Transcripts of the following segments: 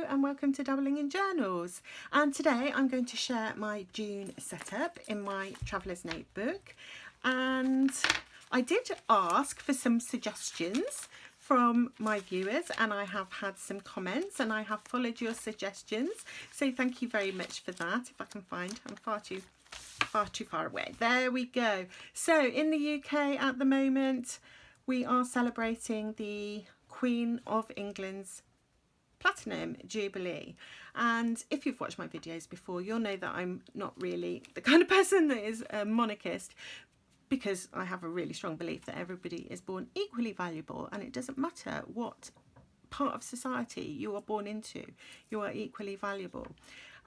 and welcome to Dabbling in Journals, and today I'm going to share my June setup in my Traveller's Notebook. And I did ask for some suggestions from my viewers, and I have had some comments and I have followed your suggestions, so thank you very much for that. If I can find, I'm far too far away. There we go. So in the UK at the moment we are celebrating the Queen of England's Platinum Jubilee, and if you've watched my videos before, you'll know that I'm not really the kind of person that is a monarchist, because I have a really strong belief that everybody is born equally valuable, and it doesn't matter what part of society you are born into, you are equally valuable.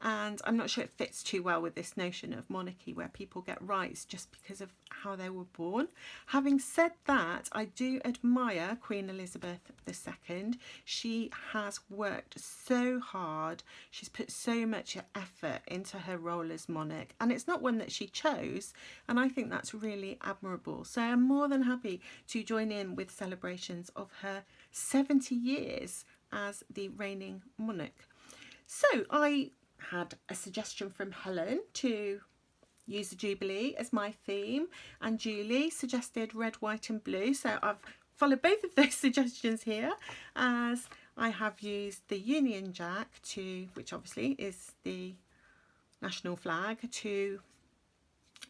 And I'm not sure it fits too well with this notion of monarchy where people get rights just because of how they were born. Having said that, I do admire Queen Elizabeth II. She has worked so hard. She's put so much effort into her role as monarch, and it's not one that she chose, and I think that's really admirable. So I'm more than happy to join in with celebrations of her 70 years as the reigning monarch. So I had a suggestion from Helen to use the Jubilee as my theme, and Julie suggested red, white and blue, so I've followed both of those suggestions here, as I have used the Union Jack, which obviously is the national flag, to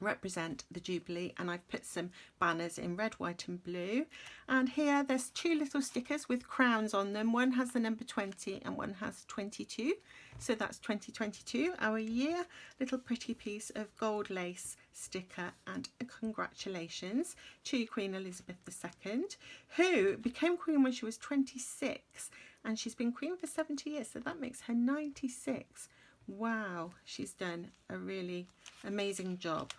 represent the Jubilee, and I've put some banners in red, white and blue. And here there's two little stickers with crowns on them. One has the number 20 and one has 22, so that's 2022, our year. Little pretty piece of gold lace sticker, and a congratulations to Queen Elizabeth II, who became queen when she was 26, and she's been queen for 70 years, so that makes her 96. Wow, she's done a really amazing job.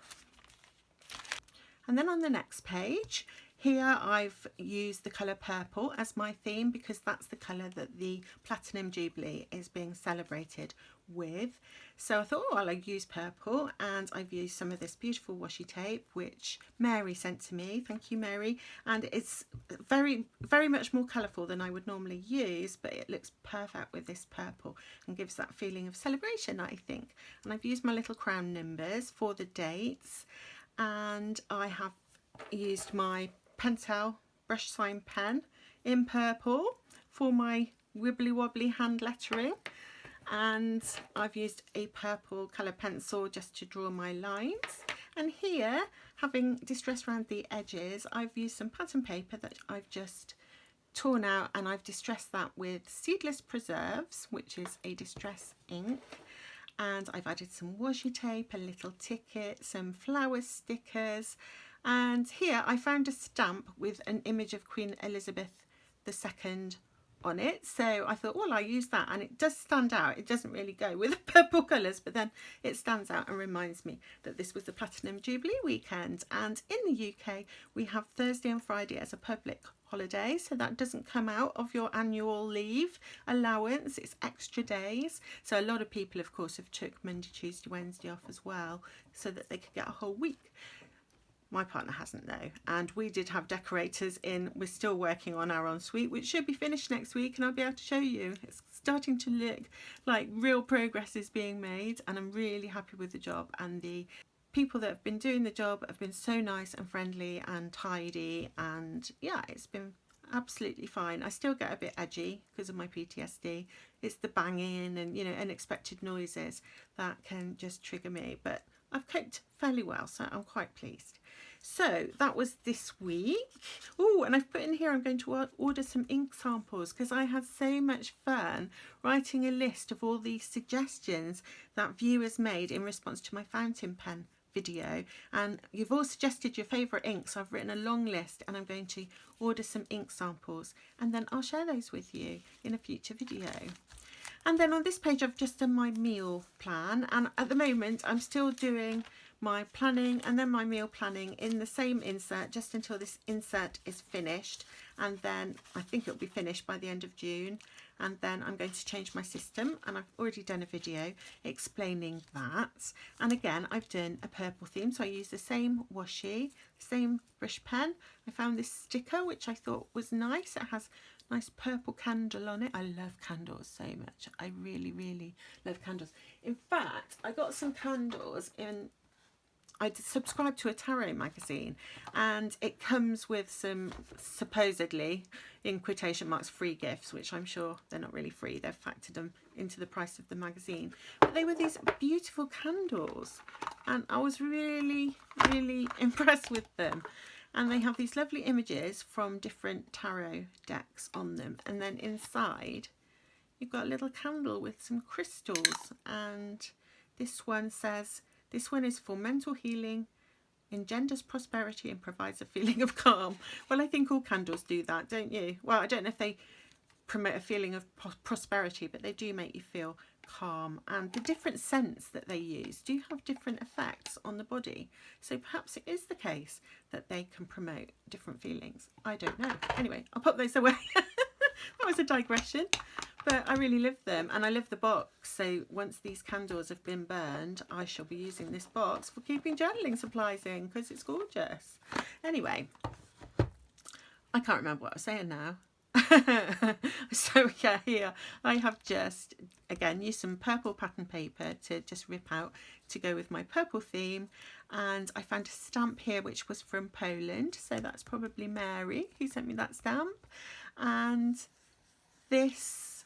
And then on the next page here, I've used the colour purple as my theme, because that's the colour that the Platinum Jubilee is being celebrated with. So I thought, oh, I'll use purple, and I've used some of this beautiful washi tape which Mary sent to me. Thank you, Mary. And it's very much more colourful than I would normally use, but it looks perfect with this purple and gives that feeling of celebration, I think. And I've used my little crown numbers for the dates, and I have used my Pentel brush sign pen in purple for my wibbly wobbly hand lettering, and I've used a purple colour pencil just to draw my lines. And here, having distressed around the edges, I've used some pattern paper that I've just torn out, and I've distressed that with Seedless Preserves, which is a distress ink. And I've added some washi tape, a little ticket, some flower stickers, and here I found a stamp with an image of Queen Elizabeth II on it, so I thought, well, I'll use that, and it does stand out. It doesn't really go with the purple colours, but then it stands out and reminds me that this was the Platinum Jubilee weekend. And in the UK we have Thursday and Friday as a public holiday, so that doesn't come out of your annual leave allowance, it's extra days. So a lot of people, of course, have took Monday, Tuesday, Wednesday off as well, so that they could get a whole week. My partner hasn't though, and we did have decorators in. We're still working on our ensuite, which should be finished next week, and I'll be able to show you. It's starting to look like real progress is being made, and I'm really happy with the job, and the people that have been doing the job have been so nice and friendly and tidy, and yeah, it's been absolutely fine. I still get a bit edgy because of my PTSD. It's the banging and, you know, unexpected noises that can just trigger me, but I've coped fairly well, so I'm quite pleased. So that was this week. Oh, and I've put in here I'm going to order some ink samples, because I had so much fun writing a list of all these suggestions that viewers made in response to my fountain pen video, and you've all suggested your favourite inks. So I've written a long list, and I'm going to order some ink samples, and then I'll share those with you in a future video. And then on this page I've just done my meal plan, and at the moment I'm still doing my planning and then my meal planning in the same insert just until this insert is finished, and then I think it'll be finished by the end of June, and then I'm going to change my system, and I've already done a video explaining that. And again, I've done a purple theme, so I use the same washi, same brush pen. I found this sticker which I thought was nice. It has a nice purple candle on it. I love candles so much. I really love candles. In fact, I got some candles in, I subscribed to a tarot magazine, and it comes with some supposedly, in quotation marks, free gifts, which I'm sure they're not really free. They've factored them into the price of the magazine. But they were these beautiful candles, and I was really impressed with them. And they have these lovely images from different tarot decks on them. And then inside, you've got a little candle with some crystals. And this one says, "This one is for mental healing, engenders prosperity and provides a feeling of calm." Well, I think all candles do that, don't you? Well, I don't know if they promote a feeling of prosperity, but they do make you feel calm. And the different scents that they use do have different effects on the body. So perhaps it is the case that they can promote different feelings. I don't know. Anyway, I'll pop those away. That was a digression. But I really love them, and I love the box. So once these candles have been burned, I shall be using this box for keeping journaling supplies in, because it's gorgeous. Anyway, I can't remember what I was saying now. So yeah, here I have just again used some purple pattern paper to just rip out to go with my purple theme, and I found a stamp here which was from Poland, so that's probably Mary who sent me that stamp. And this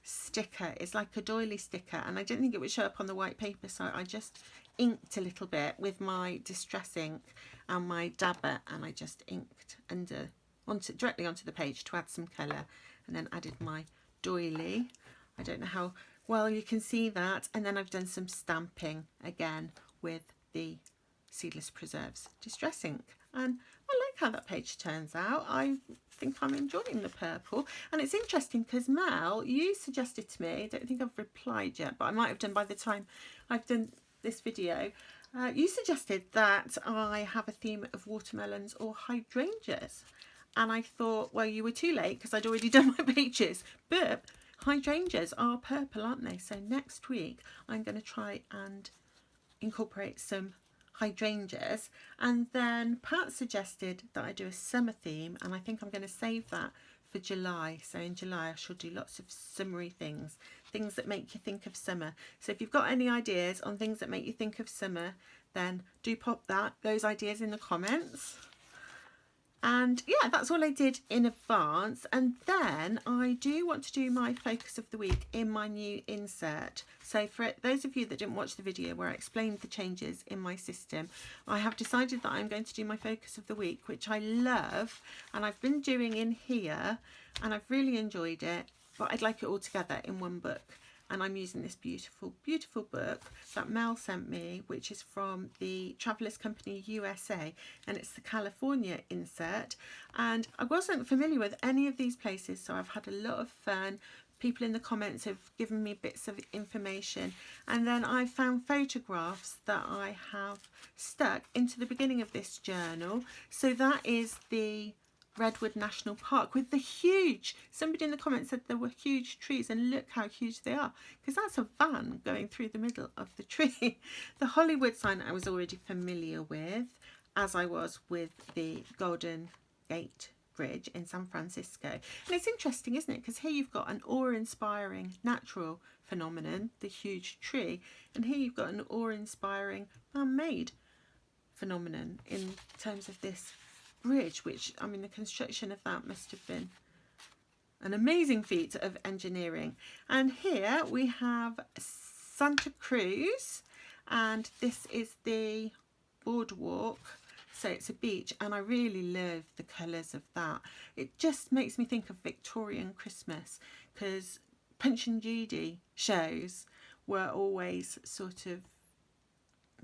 sticker is like a doily sticker, and I didn't think it would show up on the white paper, so I just inked a little bit with my distress ink and my dabber, and I just inked directly onto the page to add some colour, and then added my doily. I don't know how well you can see that. And then I've done some stamping again with the Seedless Preserves distress ink, and I like how that page turns out. I think I'm enjoying the purple. And it's interesting because Mel, you suggested to me, I don't think I've replied yet, but I might have done by the time I've done this video, you suggested that I have a theme of watermelons or hydrangeas. And I thought, well, you were too late because I'd already done my pages. But hydrangeas are purple, aren't they? So next week I'm going to try and incorporate some hydrangeas. And then Pat suggested that I do a summer theme, and I think I'm going to save that for July. So in July I shall do lots of summery things that make you think of summer. So if you've got any ideas on things that make you think of summer, then do pop those ideas in the comments. And yeah, that's all I did in advance. And then I do want to do my focus of the week in my new insert. So for those of you that didn't watch the video where I explained the changes in my system, I have decided that I'm going to do my focus of the week, which I love, and I've been doing in here, and I've really enjoyed it, but I'd like it all together in one book. And I'm using this beautiful book that Mel sent me, which is from the Travelers Company USA, and it's the California insert. And I wasn't familiar with any of these places, so I've had a lot of fun. People in the comments have given me bits of information, and then I found photographs that I have stuck into the beginning of this journal. So that is the Redwood National Park with the huge, somebody in the comments said there were huge trees, and look how huge they are, because that's a van going through the middle of the tree. The Hollywood sign I was already familiar with, as I was with the Golden Gate Bridge in San Francisco. And it's interesting, isn't it, because here you've got an awe-inspiring natural phenomenon, the huge tree, and here you've got an awe-inspiring man-made phenomenon in terms of this bridge, which, I mean, the construction of that must have been an amazing feat of engineering. And here we have Santa Cruz, and this is the boardwalk, so it's a beach, and I really love the colours of that. It just makes me think of Victorian Christmas, because Punch and Judy shows were always sort of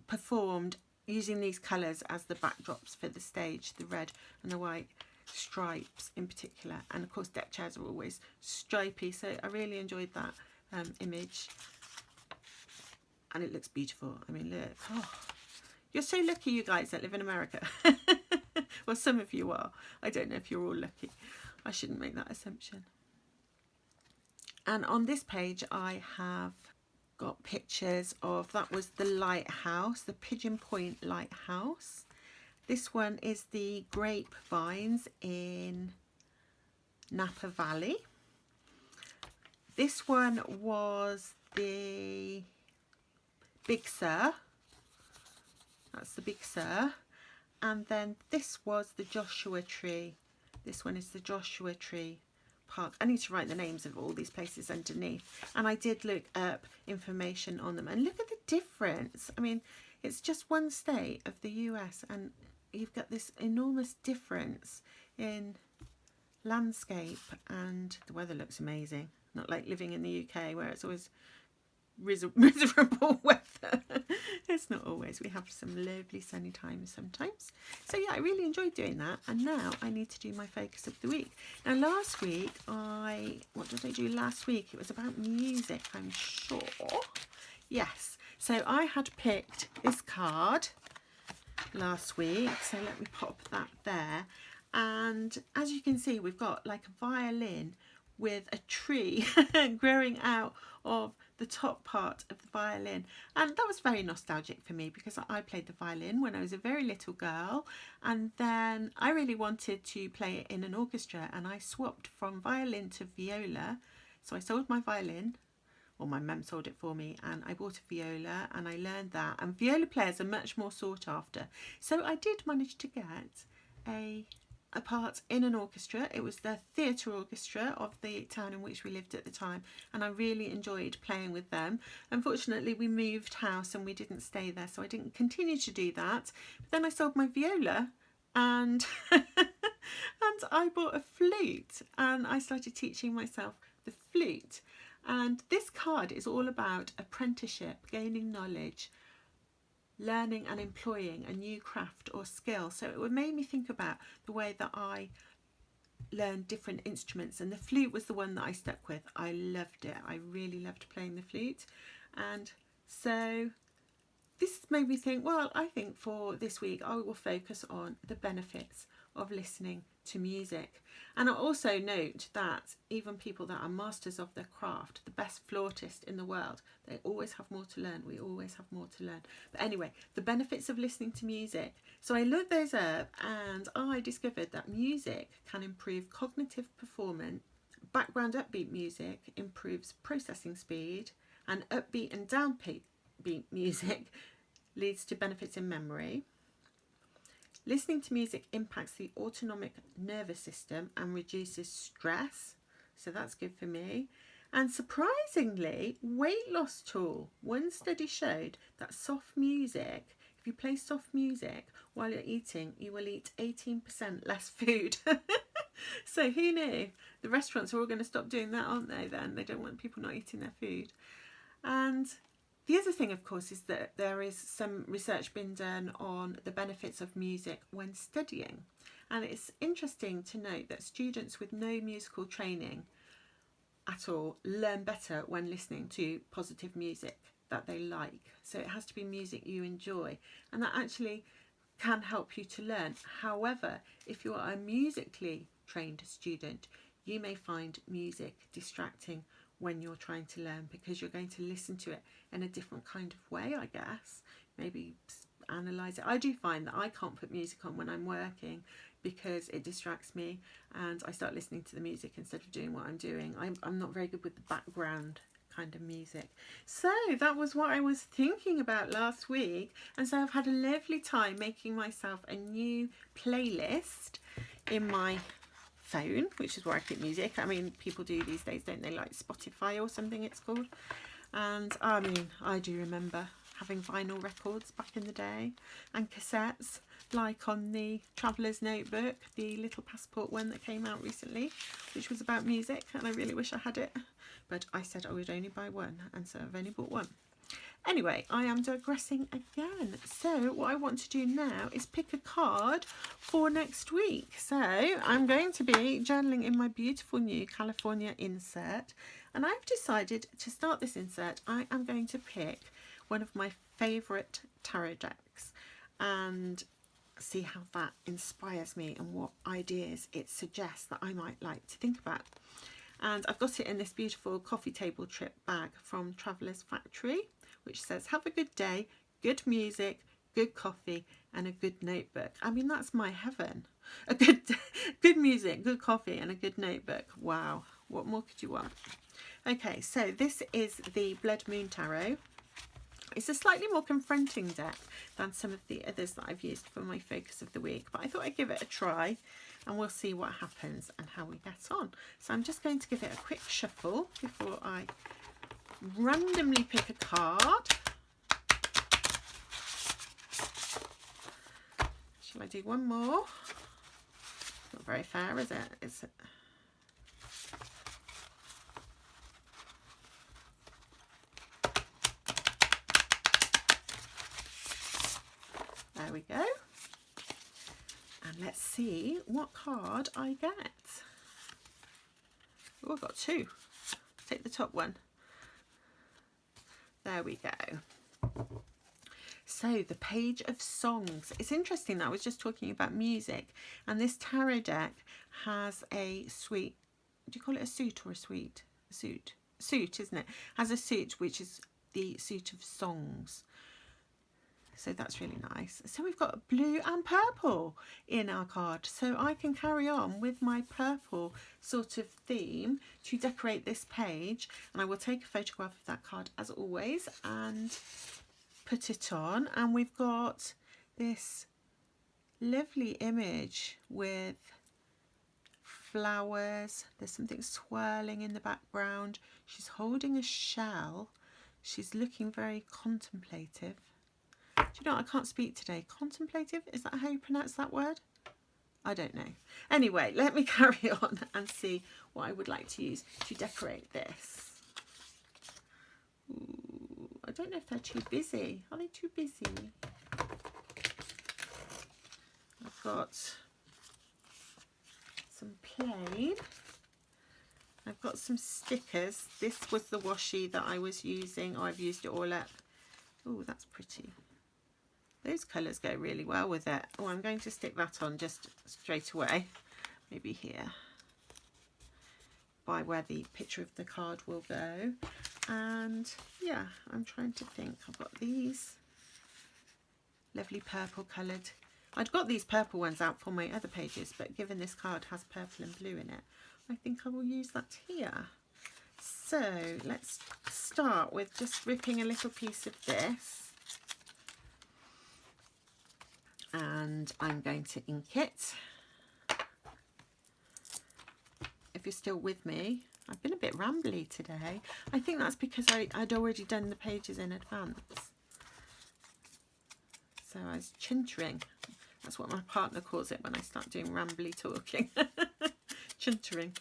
performed using these colours as the backdrops for the stage, the red and the white stripes in particular, and of course deck chairs are always stripy, so I really enjoyed that image, and it looks beautiful. I mean, look, oh, You're so lucky, you guys that live in America. Well, some of you are. I don't know if you're all lucky. I shouldn't make that assumption. And on this page I have got pictures of, that was the lighthouse, the Pigeon Point Lighthouse. This one is the grapevines in Napa Valley. This one was the Big Sur. That's the Big Sur. And then this was the Joshua Tree. This one is the Joshua Tree Park. I need to write the names of all these places underneath. And I did look up information on them. And look at the difference. I mean, it's just one state of the US and you've got this enormous difference in landscape, and the weather looks amazing. Not like living in the UK where it's always miserable weather. It's not always. We have some lovely sunny times sometimes. So yeah, I really enjoyed doing that. And now I need to do my focus of the week. Now last week, what did I do last week? It was about music, I'm sure. Yes. So I had picked this card last week. So let me pop that there. And as you can see, we've got like a violin with a tree growing out of the top part of the violin, and that was very nostalgic for me because I played the violin when I was a very little girl, and then I really wanted to play it in an orchestra, and I swapped from violin to viola. So I sold my violin, or my mum sold it for me, and I bought a viola and I learned that, and viola players are much more sought after. So I did manage to get a part in an orchestra. It was the theatre orchestra of the town in which we lived at the time, and I really enjoyed playing with them. Unfortunately we moved house and we didn't stay there, so I didn't continue to do that. But then I sold my viola and and I bought a flute and I started teaching myself the flute. And this card is all about apprenticeship, gaining knowledge, learning and employing a new craft or skill. So it made me think about the way that I learned different instruments, and the flute was the one that I stuck with. I loved it. I really loved playing the flute. And so this made me think, well, I think for this week I will focus on the benefits of listening to music. And I also note that even people that are masters of their craft, the best flautist in the world, they always have more to learn. We always have more to learn. But anyway, the benefits of listening to music. So I looked those up and I discovered that music can improve cognitive performance. Background upbeat music improves processing speed, and upbeat and downbeat music leads to benefits in memory. Listening to music impacts the autonomic nervous system and reduces stress, so that's good for me. And surprisingly, weight loss tool. One study showed that soft music, if you play soft music while you're eating, you will eat 18% less food. So who knew? The restaurants are all going to stop doing that, aren't they then? They don't want people not eating their food. And the other thing, of course, is that there is some research being done on the benefits of music when studying. And it's interesting to note that students with no musical training at all learn better when listening to positive music that they like. So it has to be music you enjoy, and that actually can help you to learn. However, if you are a musically trained student, you may find music distracting when you're trying to learn, because you're going to listen to it in a different kind of way, I guess. Maybe analyse it. I do find that I can't put music on when I'm working because it distracts me and I start listening to the music instead of doing what I'm doing. I'm not very good with the background kind of music. So that was what I was thinking about last week, and so I've had a lovely time making myself a new playlist in my phone, which is where I keep music. I mean, people do these days, don't they, like Spotify or something it's called. And I mean, I do remember having vinyl records back in the day and cassettes, like on the Traveller's Notebook, the little passport one that came out recently, which was about music, and I really wish I had it, but I said I would only buy one, and so I've only bought one. Anyway, I am digressing again. So what I want to do now is pick a card for next week. So I'm going to be journaling in my beautiful new California insert, and I've decided to start this insert. I am going to pick one of my favourite tarot decks, and see how that inspires me and what ideas it suggests that I might like to think about. And I've got it in this beautiful coffee table trip bag from Traveller's Factory, which says, have a good day, good music, good coffee and a good notebook. I mean, that's my heaven. A good music, good coffee and a good notebook. Wow, what more could you want? Okay, so this is the Blood Moon Tarot. It's a slightly more confronting deck than some of the others that I've used for my focus of the week, but I thought I'd give it a try and we'll see what happens and how we get on. So I'm just going to give it a quick shuffle before I randomly pick a card. Shall I do one more? Not very fair, is it? Is it? There we go. And let's see what card I get. Oh, I've got two. Take the top one. There we go. So the Page of Songs. It's interesting that I was just talking about music, and this tarot deck has a suite. Do you call it a suit or a suite? A suit. Suit, isn't it? Has a suit which is the suit of songs. So that's really nice. So we've got blue and purple in our card. So I can carry on with my purple sort of theme to decorate this page. And I will take a photograph of that card as always and put it on. And we've got this lovely image with flowers. There's something swirling in the background. She's holding a shell. She's looking very contemplative. Do you know what? I can't speak today. Contemplative? Is that how you pronounce that word? I don't know. Anyway, let me carry on and see what I would like to use to decorate this. Ooh, I don't know if they're too busy. Are they too busy? I've got some plain. I've got some stickers. This was the washi that I was using. Oh, I've used it all up. Oh, that's pretty. Those colours go really well with it. Oh, I'm going to stick that on just straight away. Maybe here. By where the picture of the card will go. And yeah, I'm trying to think. I've got these lovely purple coloured. I'd got these purple ones out for my other pages, but given this card has purple and blue in it, I think I will use that here. So let's start with just ripping a little piece of this. And I'm going to ink it. If you're still with me, I've been a bit rambly today. I think that's because I'd already done the pages in advance. So I was chuntering. That's what my partner calls it when I start doing rambly talking. Chuntering.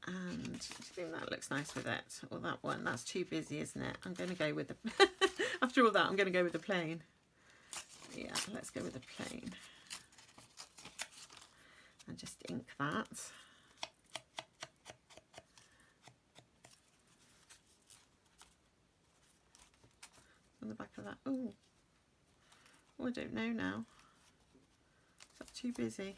And do you think that looks nice with it? Or that one? That's too busy, isn't it? I'm going to go with the... After all that, I'm going to go with the plain. Yeah, let's go with the plain. And just ink that. On the back of that. Oh, I don't know now. Is that too busy?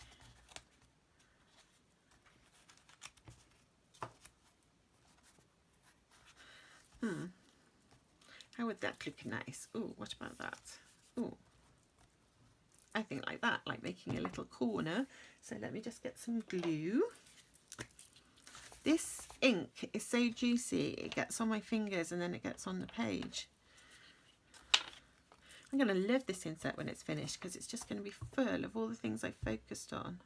How would that look nice? Oh, what about that? Oh, I think like that, like making a little corner. So let me just get some glue. This ink is so juicy, it gets on my fingers and then it gets on the page. I'm going to love this insert when it's finished because it's just going to be full of all the things I've focused on.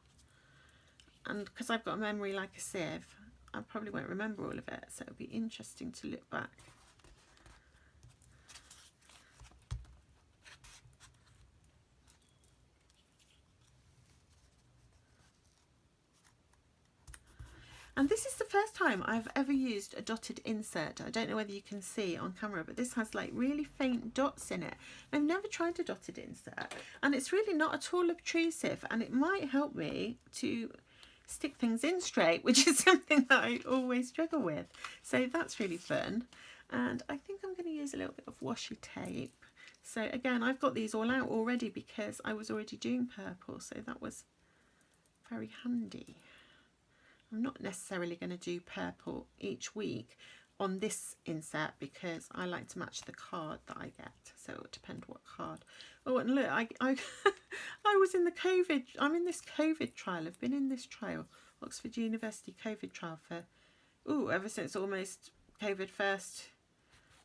And because I've got a memory like a sieve, I probably won't remember all of it, so it'll be interesting to look back. And this is the first time I've ever used a dotted insert. I don't know whether you can see on camera, but this has like really faint dots in it. I've never tried a dotted insert, and it's really not at all obtrusive, and it might help me to stick things in straight, which is something that I always struggle with. So that's really fun. And I think I'm going to use a little bit of washi tape So again, I've got these all out already because I was already doing purple, so that was very handy. I'm not necessarily going to do purple each week on this insert because I like to match the card that I get, so it will depend what card. Oh, and look, I I was in the COVID, I'm in this COVID trial. I've been in this trial, Oxford University COVID trial for, ever since almost COVID first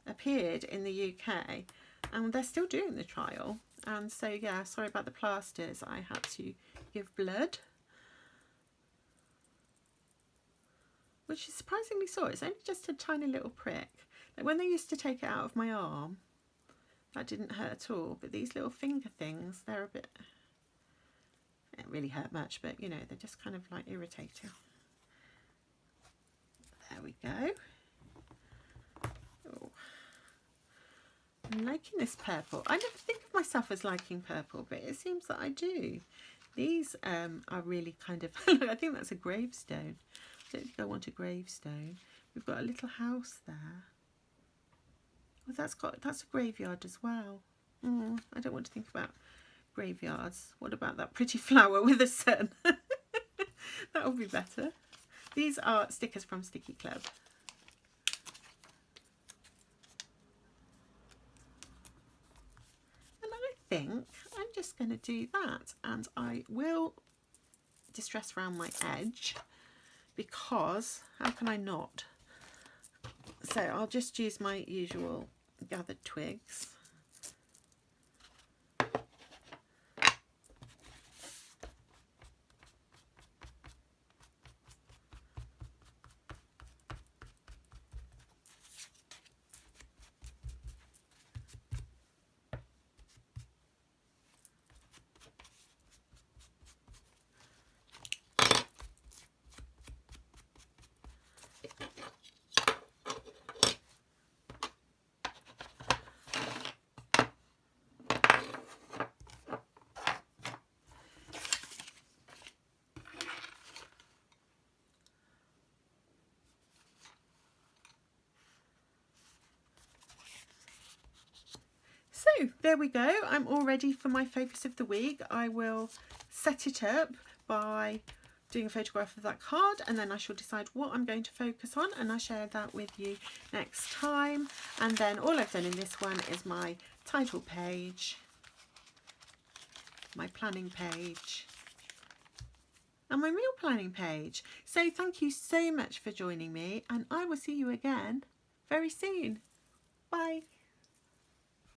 appeared in the UK, and they're still doing the trial. And so yeah, sorry about the plasters, I had to give blood, which is surprisingly sore. It's only just a tiny little prick. Like when they used to take it out of my arm, that didn't hurt at all, but these little finger things, they're a bit, they don't really hurt much, but you know, they're just kind of like irritating. There we go. Oh. I'm liking this purple. I never think of myself as liking purple, but it seems that I do. These are really kind of, I think that's a gravestone. I don't think I want a gravestone. We've got a little house there. Well, that's a graveyard as well. I don't want to think about graveyards. What about that pretty flower with a sun? That would be better. These are stickers from Sticky Club. And I think I'm just going to do that, and I will distress around my edge because how can I not? So I'll just use my usual gathered twigs. So there we go. I'm all ready for my focus of the week. I will set it up by doing a photograph of that card, and then I shall decide what I'm going to focus on, and I'll share that with you next time. And then all I've done in this one is my title page, my planning page, and my meal planning page. So thank you so much for joining me, and I will see you again very soon. Bye.